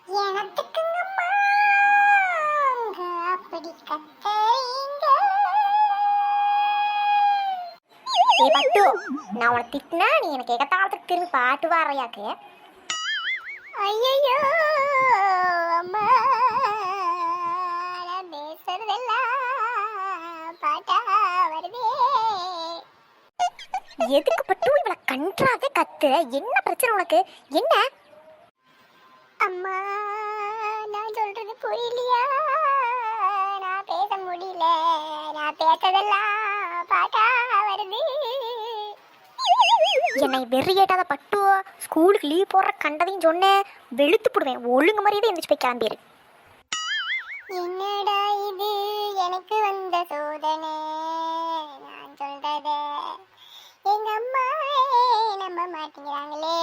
எனத்துக்குங்கம்மா அப்படி கத்தறீங்க. ஏ பட்டு, நான் உன்னை திட்டினா நீ எனக்கு எகத்தாளத்துக்கு திரும்பி பாட்டு வர்றையாக்கு. ஐயோ அம்மா, நான் பேசுறதெல்லாம் பாட்டா வருதே. எதுக்கு பட்டு இவளை கன்றாவே கத்து? என்ன பிரச்சனை உனக்கு? என்ன அம்மா, நான் சொல்றது புரியலையா? நான் பேச முடியல, நான் பேசதெல்லாம் பாட்டா வருது. என்னை வெறியேட்டாத பட்டு, ஸ்கூலுக்கு லீவ் போடுற கண்டதையும் சொன்னேன், வெளுத்து போடுவேன். ஒழுங்கு மாதிரியே எந்திரிச்சு போய் கிளம்பிடு. என்னடா இது எனக்கு வந்த சோதனை, நான் சொல்றத எங்க அம்மா நம்ப மாட்டேங்கிறாங்களே.